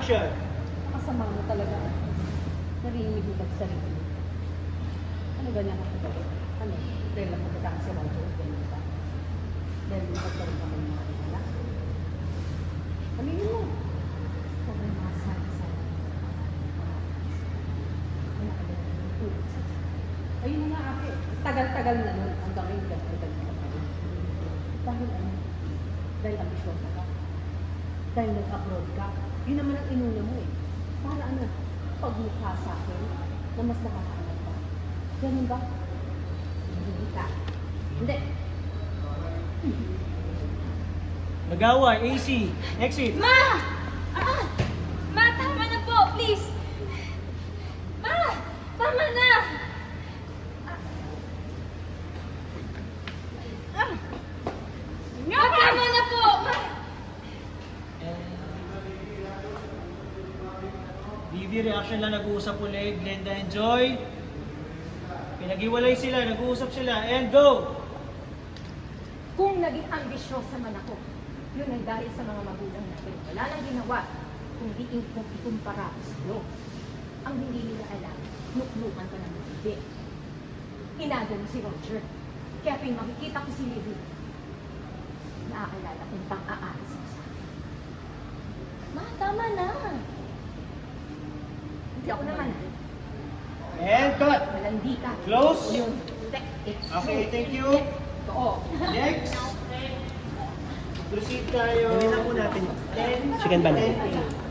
Action! Kasama mo talaga. Narinig mo sarili mo. Ano ganyan ako ba? Ano? Dahil lang magkatang si Roger, ganyan ba? Dahil magkatang ka ng mga nila. Aminin mo. Huwag mo masasabi sa ayun na nga ate. Tagal-tagal na nun. Hanggang ngayon tagal-tagal na pa rin. Dahil ano? Dahil ambisyosa ka. Dahil nag-abroad ka. Yun naman ang inuna mo eh. Para ano? Pagmukha sa akin na mas nakakaanap ka. Ganun ba? Hindi ka. Hindi. Nag-away, AC, exit! Ma! Ma, tama na po, please! Ma! Tama na! Ma, tama na po! Ma! BB, reaction lang, nag-uusap ulit. Glenda and Joy. Pinag-iwalay sila, nag-uusap sila. And go! Kung naging ambisyosa man ako, yun ay dahil sa mga magulang natin. Wala nang ginawa, kundi ikumpara ko sa'yo. Ang hindi nila alam, nuklukan ka ng hindi. Inago mo si Roger. Kaya tuwing makikita ko si Livy, naaalala kong pang-aalis mo sa akin. Ma, tama na! Hindi ako naman. And cut! Malandi ka. Close. Yun. It's Okay, true. thank you. Oo. Next! Proceed tayo. Gawin na po natin. 10. Second ba na?